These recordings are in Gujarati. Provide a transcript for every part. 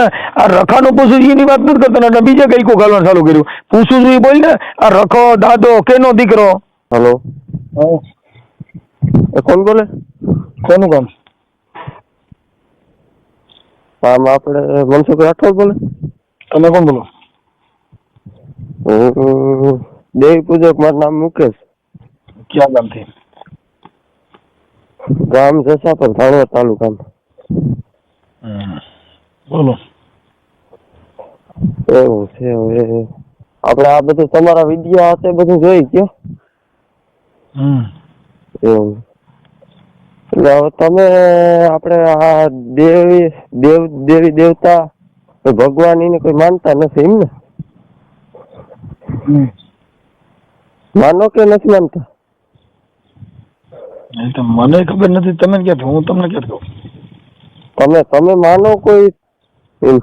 આ રખાનું પૂછું છું એની વાત નથી કરતો ને બીજે કઈ કો ગાલવાનું ચાલુ કર્યું. પૂછું છું એ બોલ ને. આ રખો દાદો કેનો દીકરો? હેલો, કોણ બોલે? કોનું કામ? આમ આપણે મનસુખ રાઠોડ બોલે. તમે કોણ બોલો? હું દેવી પૂજક, મારું નામ મુકેશ. ક્યાં ગામથી? ગામ જસાપર, ધાણવડ તાલુકામાં. બોલો. એવું છે. હવે આપણે આ બધું તમારા વિડિયો હશે બધું જોઈ ગયો. એવું એટલે હવે તમે આપણે આ દેવી દેવતા ભગવાન એને કોઈ માનતા નથી એમ ને? માનો કે નથી માનતા? મને ખબર નથી. તમે ક્યાં? હું તમને ક્યાં કહું? તમે માનો કોઈ એમ?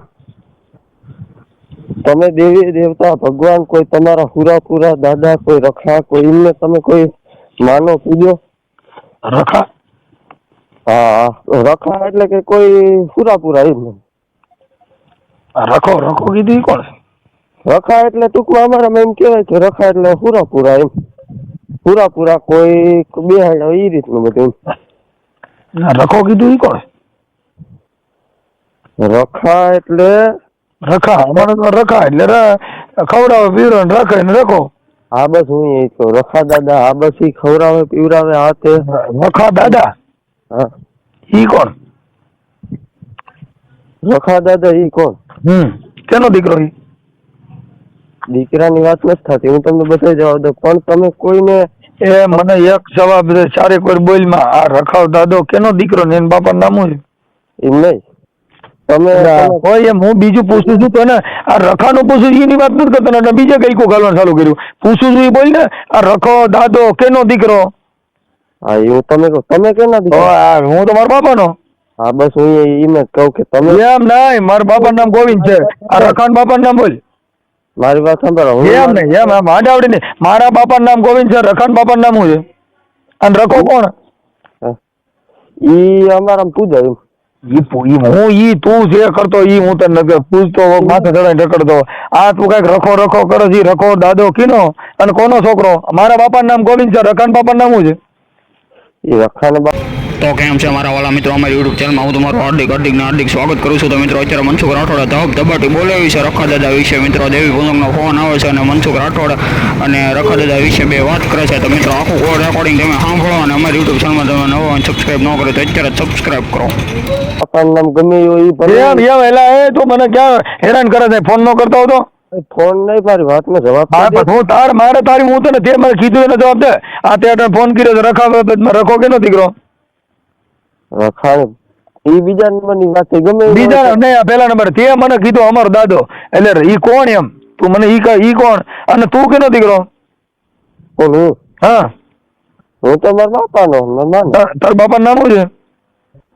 તમે દેવી દેવતા ભગવાન કોઈ તમારા હુરાપુરા દાદા કોઈ રખા કોઈ એમને તમે કોઈ માનો પૂજો? રખા? હા, રખા એટલે કે કોઈ હુરાપુરા એમ. રખો રખો કીધું એ કોણ? રખા એટલે ટૂંકમાં અમારામાં એમ કહેવાય કે રખા એટલે હુરાપુરા એમ. હુરાપુરા કોઈ બેહાડ એ રીતનું બધું. રખો કીધું એ કોણ? રખા એટલે રખા અમારે તો રખા એટલે ખવડાવે પીવડાવે રાખે ને રખો. હા બસ હું એ કહું રખા દાદા. હા બસ ઈ ખવડાવે પીવડાવે હાથે રખા દાદા. હા ઈ કોણ? રખા દાદા ઈ કોણ? કેનો દીકરો? ઈ દીકરાની વાત નથી થતી, હું તમને બતાવી જવાબ દઉં. પણ તમે કોઈને એ મને એક જવાબ દે ચારેક વાર બોલમાં. આ રખાવ દાદો કેનો દીકરો ને એના બાપા નામ શું છે? એમ નહીં. તમે હોય એમ હું બીજું પૂછું છું તો ને આ રખાનું પૂછું છું એની વાત નથી કરતો ને બીજે કઈ કો ગાલવાનું ચાલુ કર્યું. પૂછું છું એ બોલ ને. આ રખો દાદો કેનો દીકરો? હા એવું તમે કેના દીકરા? હું તો મારા બાપાનો. હા બસ હું એમ જ કહું કે તમે એમ નહીં, મારા બાપાનું નામ ગોવિંદ છે. આ રખાન બાપાનું નામ બોલ. મારી વાત સાંભળો. એમ નહીં, એમ આવડે નહીં. મારા બાપાનું નામ ગોવિંદ છે. રખાન બાપાનું નામ શું છે? અને રખો કોણ? ઈ અમારા પૂજા એમ. તું જે કરતો ઈ હું તને પૂછતો માથે ચડાઈને રખડતો. આ તું કઈક રખો રખો કરે છે. રખો દાદો કીનો અને કોનો છોકરો? મારા બાપાનું નામ ગોવિંદ છે. રખાન બાપાનું નામ શું છે? એ રખાને તો કેમ છે મારા વાલા મિત્રો, અમારી યુટ્યુબ ચેનલમાં હું તમારું હાર્દિક સ્વાગત કરું છું. તો મિત્રો અત્યારે મનસુખ રાઠોડ ધબધબાટી બોલે છે રખા દાદા વિશે. મિત્રો દેવી પૂજકનો ફોન આવે છે અને મનસુખ રાઠોડ અને રખા દાદા વિશે બે વાત કરે છે. તો મિત્રો આખું કોલ રેકોર્ડિંગ તમે સાંભળો અને અમારી યુટ્યુબ ચેનલમાં તમે નવો સબસ્ક્રાઇબ ન કરો તો અત્યારે સબસ્ક્રાઇબ કરો. પપ્પાનું નામ ગમે એવું એમ એલા એ તો મને ક્યાં હેરાન કરે છે? ફોન ન કરતો હતો? ફોન નહીં, મારી વાતનો જવાબ હું તારી હું તને તે મને કીધું એનો જવાબ દે. આ તે ફોન કર્યો રખાવ રખો કેનો દીકરો? રખાને ઈ બીજા નંબરની વાત છે. ગમે બીજા નહીં, પેલા નંબર તે મને કીધું અમારો દાદો. એટલે ઈ કોણ એમ? તું મને ઈ કોણ અને તું કેનો દીકરો? કોણ હું? હા હું તો મારા બાપાનો. તાર બાપાનું નામ શું છે?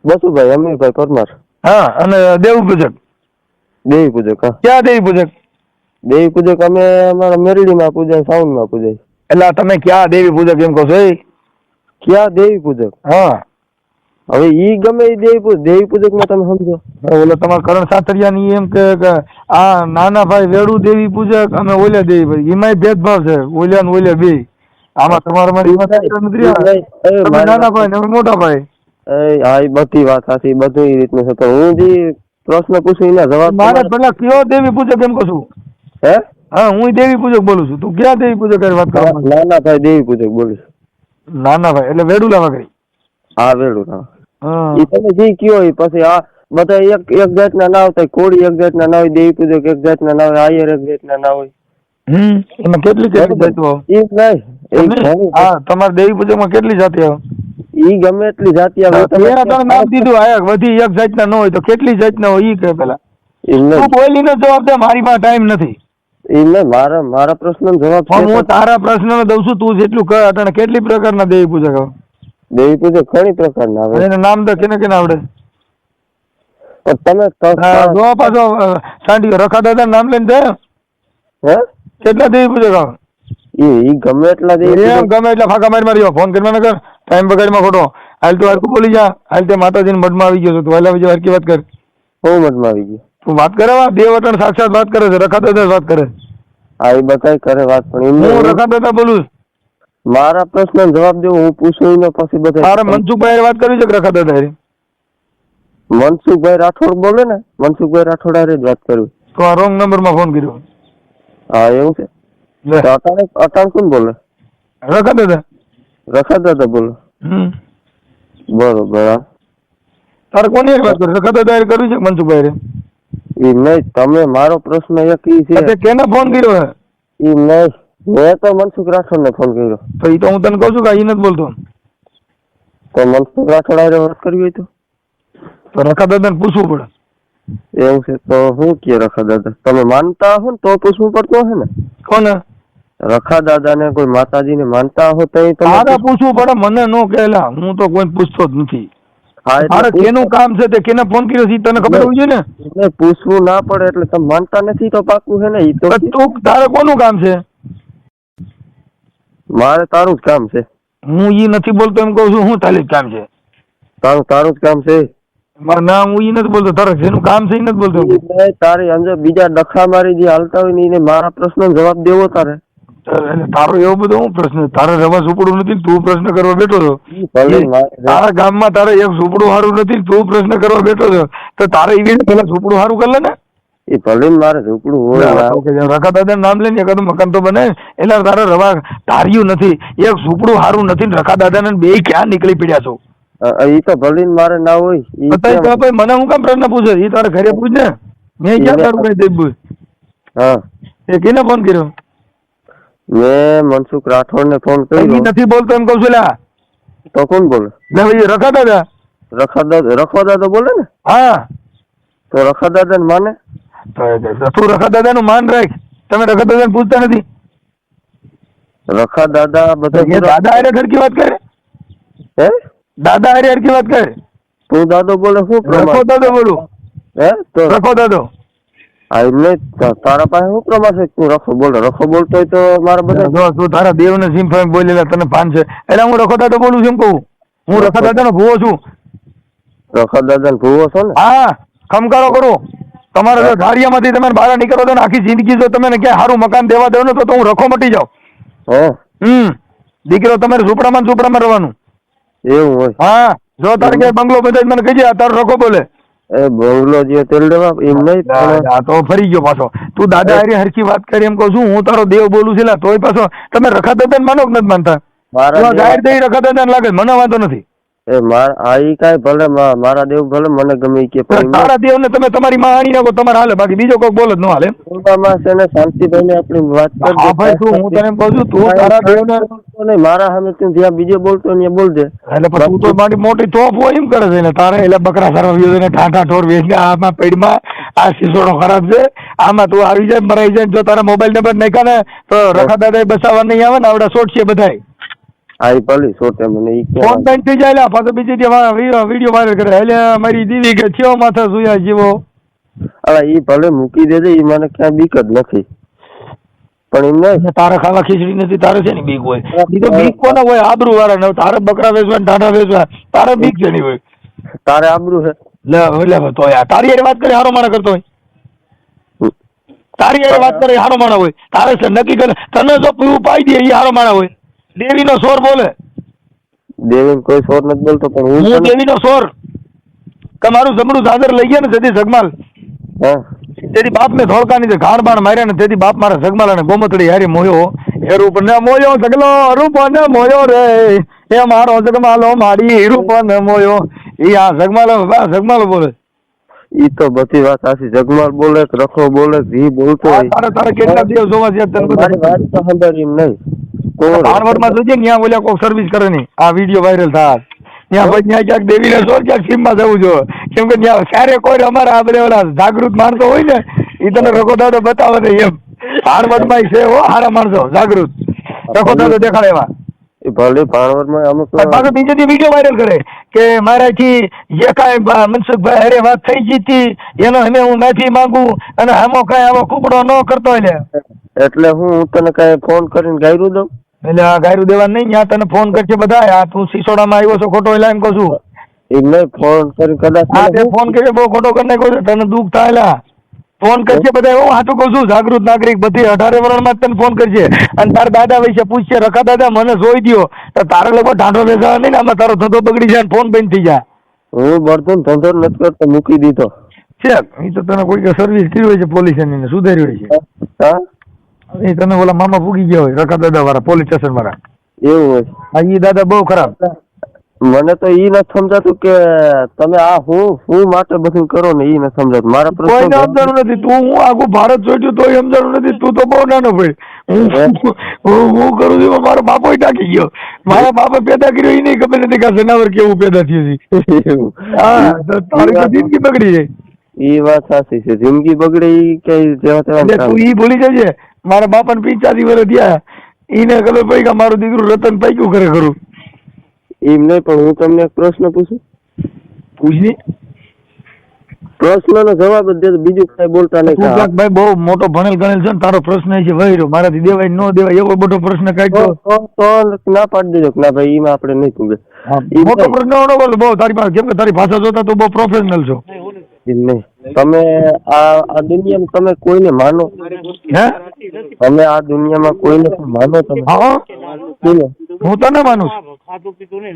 બસુભાઈ અમીરભાઈ પરમાર. હા અને દેવ પૂજક? દેવી પૂજક. હા ક્યાં દેવી પૂજક? દેવી પૂજક અમે અમારા મેરડીમાં પૂજાય, સાઉન્ડમાં પૂજાય. એટલે તમે ક્યાં દેવી પૂજક એમ કહો છો? ક્યાં દેવી પૂજક? હા હવે ઈ ગમે ઈ દેવી પૂજક માં તમે સમજો. ઓલે તમારા કરણ સાતરિયા ની એમ કે આ નાના ભાઈ વેડું દેવી પૂજક અમે ઓલે દેવી પૂજક, એમાંય ભેદભાવ છે. ઓલે ને ઓલે બે. આમાં તમારા મારી નાના ભાઈ ને મોટા ભાઈ. હા એ બધી વાત સાચી, બધું એ રીતનું છે. તો હું જે પ્રશ્ન પૂછું એના જવાબ મારે પેલા કયો દેવી પૂજક એમ કહું છું? હે? હા હું દેવી પૂજક બોલું છું. તું ક્યાં દેવી પૂજક વાત કરવા? નાના ભાઈ દેવી પૂજક બોલીશ. નાના ભાઈ એટલે વેડુલા વાગડી? હા વેડુલા. એ તમે જે કયો એ પછી આ બધા એક જાતના ના હોય. કોળી એક જાતના ના હોય, દેવી પૂજક એક જાતના ના હોય, આયર એક જાતના ના હોય. એમાં કેટલી જાતિઓ? હા તમારે દેવી પૂજક માં કેટલી જાતિ આવે? ઈ ગમે એટલી જાતિ આવે. નામ દીધું આયા બધી એક જાતના ન હોય તો કેટલી જાતના હોય ઈ કે પેલા તું બોલીને જવાબ દે. મારી પાસે ટાઈમ નથી. એમને મારા પ્રશ્નનો જવાબ હું તારા પ્રશ્નનો દઉં છું. તું જેટલું કહે અટાણે કેટલી પ્રકારના દેવી પૂજક આવે? દેવી પૂજક ઘણી પ્રકારના આવે. એના નામ તો કેને આવડે? તમે જો પાછો સાંડી રખા દાદા નામ લઈને જાય. હે કેટલા દેવી પૂજક આવે? ઈ ગમે એટલા દેવી એમ ગમે એટલા ફાંકા મારી ફોન કરવા કર. ટાઈમ બગાડમાં ખોટો. હાલ તું હરકું બોલી જા. હાલ તે માતાજીને મઠમાં આવી ગયો છો. તું હાલ આવી હરકી વાત કર. બહુ મઠમાં આવી ગયો. તું વાત કરે બે વટણ સાક્ષાત વાત કરે છે, રખા દાદા વાત કરે. હા એ બધાય કરે વાત, પણ હું એમને રખા દાદા બોલું છું. મારા પ્રશ્ન જવાબ દેવો, હું પૂછું ને પછી બધા. તારે મનસુખભાઈ વાત કરવી છે કે રખા દાદા હારે? મનસુખભાઈ રાઠોડ બોલે ને, મનસુખભાઈ રાઠોડ હારે જ વાત કરવી. તો આ રોંગ નંબર માં ફોન કર્યો. હા એવું છે. લે તો અટાણ કોણ બોલે? રખા દાદા. રખા દાદા બોલે. બરોબર. હા તારે કોની હારે વાત કરવી? રખા દાદા હારે કરવી છે કે મનસુખભાઈ હારે? ઈ નહીં, તમે મારો પ્રશ્ન એક ઈ છે. તે કેને ફોન કર્યો હે? ઈ નહીં, મેં તો મનસુખ રાઠોડ ને ફોન કર્યો. તો ઈ તો હું તને કહું છું કે ઈ નથી બોલતો. તો મનસુખ રાઠોડ હારે વાત કરવી હોય તો રખા દાદા ને પૂછવું પડે. એવું છે. તો હું કે રખા દાદા તમે માનતા હો ને તો પૂછવું પડતું હશે ને? કોને? રખા દાદા ને કોઈ માતાજી ને માનતા હો તો તારે પૂછવું પડે, મને નો કહેલા. હું તો કોઈ પૂછતો જ નથી. તારે કેનું કામ છે તે કેને ફોન કર્યો છે તને ખબર હોવી જોઈએ ને. પૂછવું ના પડે એટલે તમે માનતા નથી તો પાકું છે ને. ઈ તો તું તારે કોનું કામ છે? મારે તારું જ કામ છે. હું ઈ નથી બોલતો એમ કહું છું. હું તારે જ કામ છે. તારું જ કામ છે. મારું નામ હું ઈ નથી બોલતો. તારે જેનું કામ છે ઈ નથી બોલતો. તારી અંદર બીજા ડખા મારી જે હાલતા હોય ને એને મારા પ્રશ્ન જવાબ દેવો તારે. તારો એવો બધો હું પ્રશ્ન? તારે રવા ઝૂંપડું નથી, તું પ્રશ્ન કરવા બેઠો છો. તારા ગામમાં તારે એક ઝૂંપડું સારું નથી, તું પ્રશ્ન કરવા બેઠો છો. તો તારે એવી પેલા ઝૂંપડું સારું કરી લે ને. એ ભલે મારે ઝૂંપડું હોય. રખા દાદા નામ લઈને એકાદું મકાન તો બને. એટલે તારે રવા ધાર્યું નથી, એક ઝૂંપડું સારું નથી. રખા દાદા ને બે ક્યાં નીકળી પડ્યા છો? ઈ તો ભલે મારે ના હોય. મને હું કામ પ્રશ્ન પૂછે? એ તારે ઘરે પૂછ ને. મેં ક્યાં તારું કઈ દઈ? હા એ કેને ફોન કર્યો? મેં મનસુખ રાઠોડ ને ફોન કર્યો. નથી બોલતો એમ કહું છું. તો કોણ બોલે? રખા દાદા. રખા દાદા બોલે ને. હા તો રખા દાદા ને માને? તું રખા દાદા નું માન રાખ. તમે રખા દાદા ને પૂછતા નથી. રખા દાદા બધા દાદા હારે ખરકી વાત કરે. હે દાદા હારે હરકી વાત કરે. તું દાદો બોલે શું? રખો દાદો બોલું. હે તો રખો દાદો. હા એટલે તારા પાસે શું પ્રમાણ છે? તું રખો બોલે. રખો બોલતો હોય તો મારા બધા તું તારા દેવ ને સિંહ બોલેલા તને પાન છે એટલે હું રખો દાદો બોલું છું એમ કહું. હું રખા દાદા નો ભૂવો છું. રખા દાદા ને ભૂવો છો ને? હા ખમકારો કરો. તમારે જો ધારિયામાંથી તમે બહાર નીકળો તો આખી જિંદગી જો તમે ક્યાંય સારું મકાન દેવા દો ને તો હું રખો મટી જાઉં. દીકરો તમારે ઝૂંપડામાં રહેવાનું. એવું હોય? હા જો તારે ક્યાંય બંગલો બધા મને કહી જાય તારો રખો બોલે. એ બંગલો જે તેલ દેવા એમ નહીં. તો ફરી ગયો પાછો. તું દાદા હારી હરખી વાત કરી એમ કહું છું. હું તારો દેવ બોલું છું તોય પાછો તમે રખા દાદા માનો કે નથી માનતા? જાહેર થઈ રખા દાદા લાગે મને વાંધો નથી. ભલે મારા દેવ ભલે મને ગમે કે તારા દેવ ને તમે તમારી માં આણી નાખો તમારે હાલે, બાકી બીજો કોઈ બોલ જ ન હાલે. શાંતિભાઈ ને આપણી વાત હા ભાઈ તું હું તને કહું છું તું તારા દેવ ને મારા સામે તું જ્યાં બીજે બોલતો ને બોલ દે. એટલે પછી તું તો મારી મોટી તોફ હોય એમ કરે છે ને તારે એટલે બકરા સારા વ્યૂ ને ઠાઠા ઠોર વેચ આમાં પેડમાં આ શીશોડો ખરાબ છે આમાં તું આવી જાય મરાઈ જાય. જો તારા મોબાઈલ નંબર નાખ્યા ને તો રખા દાદા બસાવવા નહીં આવે ને આવડા શોટ છે બધાય. આઈ ભલે સોટે મને ફોન બેન થઈ જાય પાછો બીજી વિડીયો વાયરલ કરે એટલે મારી દીદી કે થયો માથા સુયા જીવો. અલા ઈ ભલે મૂકી દેજે, ઈ મને ક્યાં બીક જ નથી. પણ એમ નહીં તારે ખાવા ખીચડી નથી તારે છે ને બીક હોય. ઈ તો બીક કોને હોય? આબરૂ વાળા ને. તારે બકરા વેચવા ટાટા વેચવા તારે બીક છે નહીં હોય. તારે આબરૂ છે લે તો યાર તારી હારે વાત કરે હારો માણા કરતો હોય. તારી હારે વાત કરે હારો માણા હોય. તારે છે નક્કી કરે તને જો પીવું પાઈ દે એ હારો માણા હોય. દેવી નો સોર બોલે. દેવી કોઈ સોર નથી બોલતો પણ હું દેવી નો સોર. તમારું જમણું દાદર લઈ ગયા ને તેથી જગમાલ તેથી બાપ ને ધોળકાની જે ઘાણ બાણ માર્યા ને તેથી બાપ મારા જગમાલ અને ગોમતડી હારી મોયો. એ રૂપ ને મોયો સગલો રૂપ ને મોયો રે એ મારો જગમાલો મારી રૂપ ને મોયો. એ આ જગમાલો બોલે. ઈ તો બધી વાત સાચી. જગમાલ બોલે રખો બોલે જી બોલતો હોય. તારે કેટલા દિવસ જોવા છે તને મારી વાત તો સાંભળી એમ નહીં. હાર્વર્ડમાં જોજે ત્યાં ઓલા કોઈ સર્વિસ કરે નહીં આ વિડીયો વાયરલ થાય ત્યાં પછી ત્યાં ક્યાંક દેવીને સોર ક્યાંક સીમમાં જવું જોઈએ. કેમ કે ત્યાં ક્યારે કોઈ અમારા આપણે ઓલા જાગૃત માણસો હોય ને એ તને રખો દાદો બતાવે નહીં એમ. હાર્વર્ડમાં છે હો હારા માણસો જાગૃત રખો દાદો દેખાડે એવા. ભલે ભાણવડમાં અમુક પાછો બીજેથી વિડીયો વાયરલ કરે કે મારાથી જે કાંઈ મનસુખભાઈ હારે વાત થઈ જીતી એનો અમે હું માફી માંગુ અને આમો કાંઈ આવો કુકડો ન કરતો એટલે હું તને કઈ ફોન કરીને ગાયરું દઉં. એટલે આ ગાયરું દેવા નહીં ત્યાં તને ફોન કરશે બધા આ તું સિસોડામાં આવ્યો છો ખોટો એટલે એમ કહું છું. એમ નહીં ફોન કરી કદાચ હા તે ફોન કરી બહુ ખોટો કરી નાખ્યો છે તને દુઃખ થાય. ફોન કરશે બધા. હું હાચું કહું છું, જાગૃત નાગરિક બધી 18 વર્ષમાં જ તને ફોન કરશે અને તારા દાદા વિશે પૂછશે, રખા દાદા મને જોઈ દ્યો, તો તારે લોકો ઢાંઢો બેસાવા નહીં ને, આમાં તારો ધંધો બગડી જાય, ફોન બંધ થઈ જાય. હું બળતો ધંધો નથી કરતો, મૂકી દીધો છે એ તો તને કોઈ સર્વિસ કરી હોય છે પોલીસ ને સુધારી હોય છે. હા એ તને ઓલા મામા પૂગી ગયા હોય રખા દાદા વાળા, પોલીસ સ્ટેશન વાળા. એવું હોય. હા, એ દાદા બહુ ખરાબ. મને તો ઈ નથી સમજાતું કે તમે આ હું માટે બધું કરો ને, ઈ નથી સમજાતું. મારા કોઈને સમજાણું નથી. તું હું આખું ભારત જોઈતું તોય સમજાણું નથી. તું તો બહુ નાનો ભાઈ. હું કરું છું, મારો બાપો ટાકી ગયો. મારા બાપે પેદા કર્યો એ નહીં ખબર નથી કે જનાવર કેવું પેદા થયું છે. હા, તારી તો જિંદગી બગડી જાય. ઈ વાત સાચી છે, જિંદગી બગડે ઈ કે જેવા તેવા તું ઈ ભૂલી જજે, મારા બાપાને 85 વર્ષ થયા, એને ખબર પડી કે મારું દીકરું રતન પાક્યું કરે ખરું. એમ નહીં, પણ હું તમને એક પ્રશ્ન પૂછું. પૂછની. પ્રશ્નનો જવાબ જ દે, બીજું કઈ બોલતા નહીં. તું કાંઈક ભાઈ બહુ મોટો ભણેલ ગણેલ છે ને, તારો પ્રશ્ન છે વહીરો, મારાથી દેવાય ન દેવાય એવો મોટો પ્રશ્ન કાઢ્યો તો ના પાડી દેજો કે ના ભાઈ એમાં આપણે નહીં પૂગે. મોટો પ્રશ્ન ન બોલો બહુ તારી પાસે, કેમ કે તારી ભાષા જોતા તો બહુ પ્રોફેશનલ છો. એમ નહીં, તમે આ દુનિયામાં તમે કોઈને માનો? હે? તમે આ દુનિયામાં કોઈને માનો? તમે હા, કોને? હું તને માનું છું.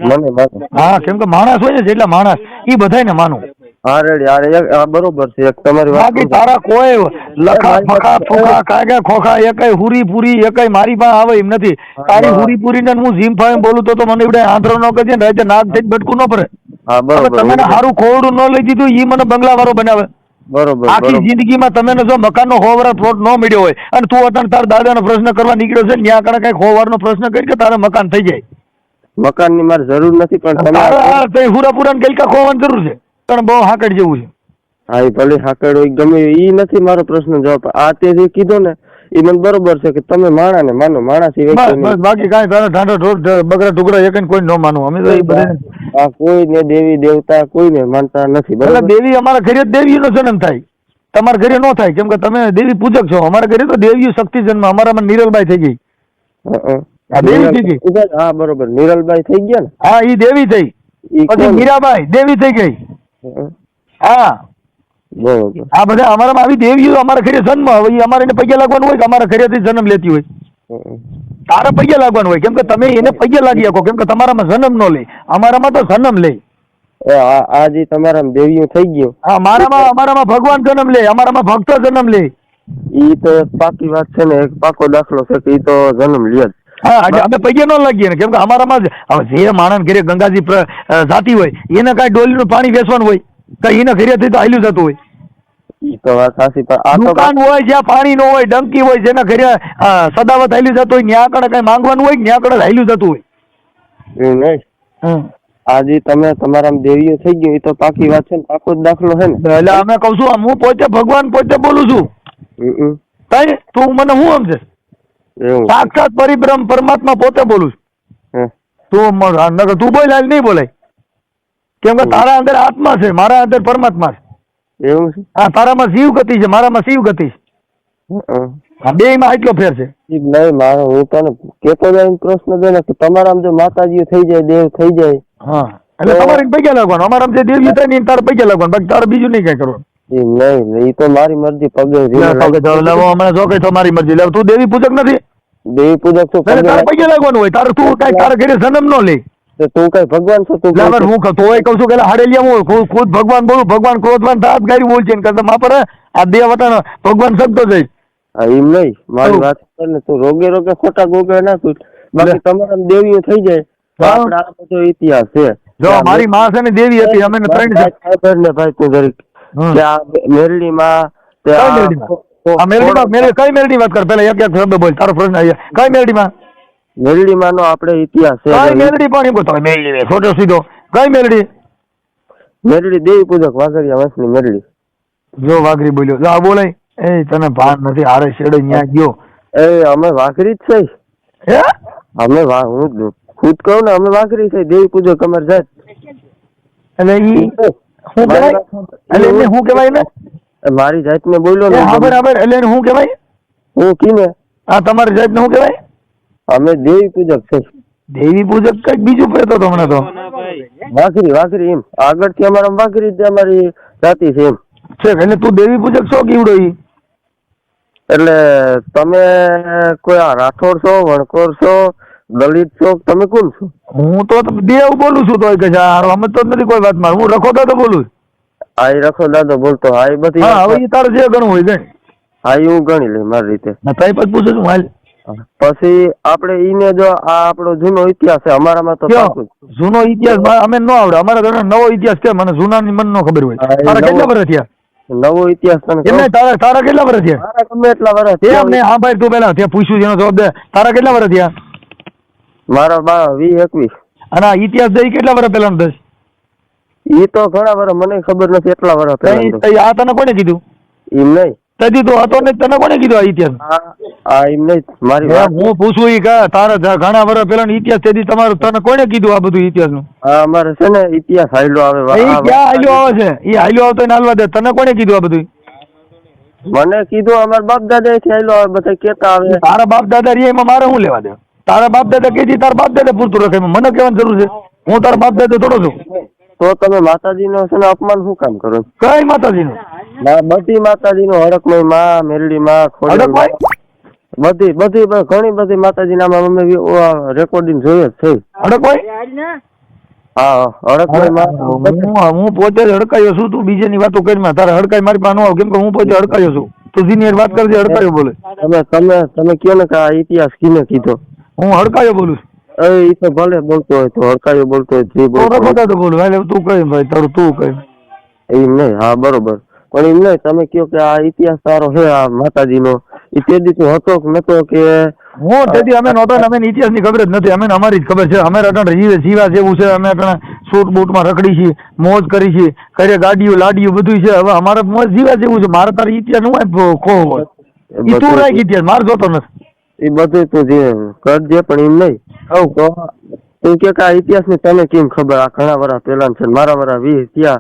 મને માનો? હા, કેમ કે માણસ હોય ને જેટલા માણસ ઈ બધાને માનું. હા રેડી, આ બરોબર છે. એક તમારી વાત બાકી તારા કોઈ લખા ફખા ફોખા કાગા ખોખા એકય હુરી પૂરી એકય મારી પાસે આવે એમ નથી. તારી હુરી પૂરી ને હું જીમ ફાઈમ બોલું તો મને એવડે આંધળો ન કરજે ને, રાતે નાક થઈ બટકું ન પડે. હા બરોબર. તમે સારું ખોવડું ન લઈ દીધું ઈ મને બંગલા વાળો બનાવે. બરોબર. આખી જિંદગીમાં તમે જો મકાનનો 100 વર્ષ પ્લોટ ન મળ્યો હોય અને તું અત્યારે તારા દાદાનો પ્રશ્ન કરવા નીકળ્યો છે, ત્યાં આગળ કઈ 100 વર્ષનો પ્રશ્ન કરી કે તારે મકાન થઈ જાય. મકાન ની મારે જરૂર નથી, પણ તમે હુરા પુરા ગલકા ખોવાની જરૂર છે, પણ બહુ હાકડ જેવું છે. હા, એ ભલે હાકડ હોય ગમે ઈ નથી મારો પ્રશ્ન જવાબ. આ તે જે કીધું ને એ મને બરોબર છે કે તમે માણા ને માનો, માણા સિવાય બસ બાકી કાંઈ તારા ઢાંઢો ઢોર બગડા ટુકડા એક કોઈ ન માનું. અમે તો એ બધા આ કોઈને દેવી દેવતા કોઈને માનતા નથી. એટલે દેવી અમારા ઘરે દેવીનો જન્મ થાય, તમારા ઘરે ન થાય, કેમ કે તમે દેવી પૂજક છો. અમારા ઘરે તો દેવીઓ શક્તિ જન્મ, અમારામાં નીરલબાઈ થઈ ગઈ. દેવી થઈ ગઈ. હા બરોબર, નીરલબાઈ થઈ ગયા ને. હા, ઈ દેવી થઈ. પછી મીરાબાઈ દેવી થઈ ગઈ. હા બરોબર. આ બધા અમારામાં આવી દેવીઓ અમારા ઘરે જન્મ. હવે અમારે એને પગે લાગવાનું હોય કે અમારા ઘરેથી જન્મ લેતી હોય? તારે પગે લાગવાનું હોય, કેમ કે તમે એને પગે લાગી શકો, કેમ કે તમારામાં જન્મ ન લે, અમારામાં તો જન્મ લે. આ જે તમારા દેવીઓ થઈ ગયું. હા, અમારામાં ભગવાન જન્મ લે, અમારામાં ભક્તો જન્મ લે. ઈ તો એક પાકી વાત છે ને, એક પાકો દાખલો છે કે ઈ તો જન્મ લે જ. હા, અમે પગે ન લાગીએ ને, કેમ કે અમારામાં હવે જે માણસ ઘરે ગંગાજી જાતી હોય એને કાંઈ ડોલીનું પાણી વેચવાનું હોય, કઈ એના ઘરેથી તો હાલ્યું જતું હોય. ઈ તો વાત સાચી, પણ આ તો દુકાન હોય જ્યાં પાણી ન હોય, ડંકી હોય, જેના ઘરે સદાવત હાલ્યું જતું હોય, ત્યાં આગળ કઈ માંગવાનું હોય, ત્યાં આગળ હાલ્યું જતું હોય. એવું નહીં, આજે તમે તમારા દેવીઓ થઈ ગયું એ તો પાકી વાત છે ને, પાકો જ દાખલો છે ને. એટલે અમે કઉ છું, હું પોતે ભગવાન પોતે બોલું છું. કઈ તું મને હું સમજે? સાક્ષાત પરિબ્રહ્મ પરમાત્મા પોતે બોલું છું. તું બોલ, હાલ નહીં બોલાય, કેમ કે તારા અંદર આત્મા છે, મારા અંદર પરમાત્મા છે. એવું છે? હા, તારામાં જીવ ગતિ છે, મારામાં શિવ ગતિ છે. બે માં એટલો ફેર છે. નહીં, મારો હું તને કેતો જાય પ્રશ્ન દે ને કે તમારા જો માતાજીઓ થઈ જાય, દેવ થઈ જાય. હા, એટલે તમારે પૈસા લાગવાનું, અમારા જે દેવી થાય ને તારે પૈસા લાગવાનું, બાકી તારે બીજું નહીં કઈ કરવાનું. નહીં, એ તો મારી મરજી. પગે હમણાં જો કઈ તમારી મરજી. લે તું દેવી પૂજક નથી? દેવી પૂજક છું. તારે પૈસા લાગવાનું હોય, તારે તું કઈ તારા ઘરે જન્મ ન લે. તું કઈ ભગવાન છો? તું હું તોય કઉ છું કે હાડેલિયા હું ખુદ ભગવાન બોલું. ભગવાન ક્રોધવાન થાત ગાડી બોલ છે ને માપર આ બે વટાનો ભગવાન શબ્દો જઈ. એમ નહીં, મારી વાત કર ને. તું રોગે રોગે ખોટા ગોગે ના તું. બાકી તમારા દેવીઓ થઈ જાય તો આપણે આ બધો ઇતિહાસ છે. જો મારી માં છે ને દેવી હતી, અમે 3 ખબર ને ભાઈ તું જરીક મેરડી માં કઈ મેરડી વાત કર પેલા, એક શબ્દ બોલ, તારો પ્રશ્ન કઈ મેરડી માં? મેરડી માં નો આપણે ઇતિહાસ છે. કઈ મેરડી પણ બોલતો મેરડી છોટો સીધો કઈ મેરડી? મેરડી દેવી પૂજક વાઘરિયા વંશની મેરડી. જો વાઘરી બોલ્યો, જો આ બોલાય એ તને ભાન નથી, હારે શેડે ન્યા ગયો. અમે વાઘરી જ છે. હે? અમે હું ખુદ કહું ને, અમે વાઘરી છે, દેવી પૂજક અમારે જાત. એટલે ઈ શું કહેવાય? એટલે એને શું કહેવાય ને? મારી જાત ને બોલ્યો ને. હા બરાબર, એટલે એને શું કહેવાય? હું કીને હા, તમારી જાત ને શું કહેવાય? અમે દેવી પૂજક છે. દેવી પૂજક કઈક બીજું કહેતો હતો હમણાં તો. વાઘરી એમ આગળ થી અમારા વાઘરી અમારી જાતિ છે એમ. છે એટલે તું દેવી પૂજક છો કેવડો ઈ? એટલે તમે કોઈ આ રાઠોડ છો, વણકોર છો, દલિત છો, તમે કોણ છો? હું તો દેવ બોલું છું તો કે હારો અમે તો નથી કોઈ વાત માં, હું રખોદા તો બોલું. આ ઈ રખો દાદો બોલતો, આ ઈ બધી હા હવે ઈ તારે જે ગણવું હોય ગણ. હા ઈ હું ગણી લઈ મારી રીતે. ના તઈ પછી પૂછું છું હાલ. પછી આપણે ઈને જો આ આપણો જૂનો ઇતિહાસ છે અમારામાં તો કયો? પાકું જ. જૂનો ઇતિહાસ અમે ન આવડે, અમારા ઘરે નવો ઇતિહાસ છે, મને જૂના ની મને ન ખબર હોય. હા, એ તારા કેટલા નવો. વર્ષ થયા? નવો ઇતિહાસ તને એમ કહું? નહીં, તારા કેટલા વર્ષ થયા? મારા ગમે એટલા વર્ષ એમ થયા. નહીં, હા ભાઈ તું પેલા ત્યાં પૂછ્યું એનો જવાબ દે. તારા કેટલા વર્ષ થયા? મારા 20-21. અને આ ઇતિહાસ છે ઈ કેટલા વર્ષ પહેલા દસ? ઈ તો ઘણા વર્ષ મને ખબર નથી એટલા વર્ષ પહેલા. આ તને કોને કીધું? એમ નહીં. તેથી તો હતો ને તને કોને કીધું આ ઇતિહાસ? આ એમ નહીં મારી વાત. હું પૂછું ઈ કે તારા ઘણા વર્ષ પહેલા ઇતિહાસ તેથી તમારું તને કોને કીધું આ બધું ઇતિહાસ નું? આ અમારે છે ને ઇતિહાસ હાલ્યો આવે. એ ક્યાં હાલ્યો આવે છે? એ હાલ્યો આવતો એને હાલવા દે. તને કોને કીધું આ બધું? મને કીધું અમારા બાપ દાદા થી હાલ્યો આવે, બધા કેતા આવે. તારા બાપ દાદા રે એમાં મારે શું લેવા દે? તારા બાપ દાદા કીધી તારા બાપ દાદા પૂરતું રખાય, મને કહેવાની જરૂર છે? હું તારા બાપ દાદા થોડો છું. તો તમે માતાજી નો છે ને અપમાન શું કામ કરો? કઈ માતાજી નું? બધી માતાજી નો હડકમય માં, મેરડી માં, ખોડિયાર માં, હડકભાઈ બધી ઘણી બધી માતાજી નામ અમે રેકોર્ડિંગ જોઈએ જ છે. હડકભાઈ હા હડકમય માં. હું પોતે જ હડકાયો છું, તું બીજાની વાતો કરી તારે હડકાઈ મારી પાસે ન આવ, કેમ કે હું પોતે હડકાયો છું. તું સિનિયર વાત કરજે, હડકાયો બોલે. તમે કયો ને કે આ ઇતિહાસ કીને કીધો? હું હડકાયો બોલું છું. એ તો ભલે બોલતો હોય તો હડકાયો બોલતો હોય જે બોલતો હોય. બધા તો બોલું એટલે તું કઈ ભાઈ તારું તું કઈ. એમ નહીં. હા બરોબર. પણ એમ નહીં, તમે કયો કે આ ઇતિહાસ તારો છે આ માતાજી નો, એ તે દી તું હતો કે નતો કે? હું તેથી અમે નહોતા ને, અમે ઇતિહાસ ની ખબર જ નથી, અમે અમારી જ ખબર છે. અમે અટણ જીવા જેવું છે, અમે અટણ સૂટ બૂટ માં રખડી છીએ, મોજ કરી છીએ, ઘરે ગાડીઓ લાડીઓ બધું છે. હવે અમારે મોજ જીવા જેવું છે. મારે તારે ઇતિહાસ નું ખો હોય ઈ તું રાખ ઇતિહાસ, મારે જોતો નથી. એ બધું તું જે કરજે પણ એમ નહીં. તો તું કે આ ઇતિહાસ ની તને કેમ ખબર? આ ઘણા વર્ષ પેલા છે, મારા વર્ષ 20 થયા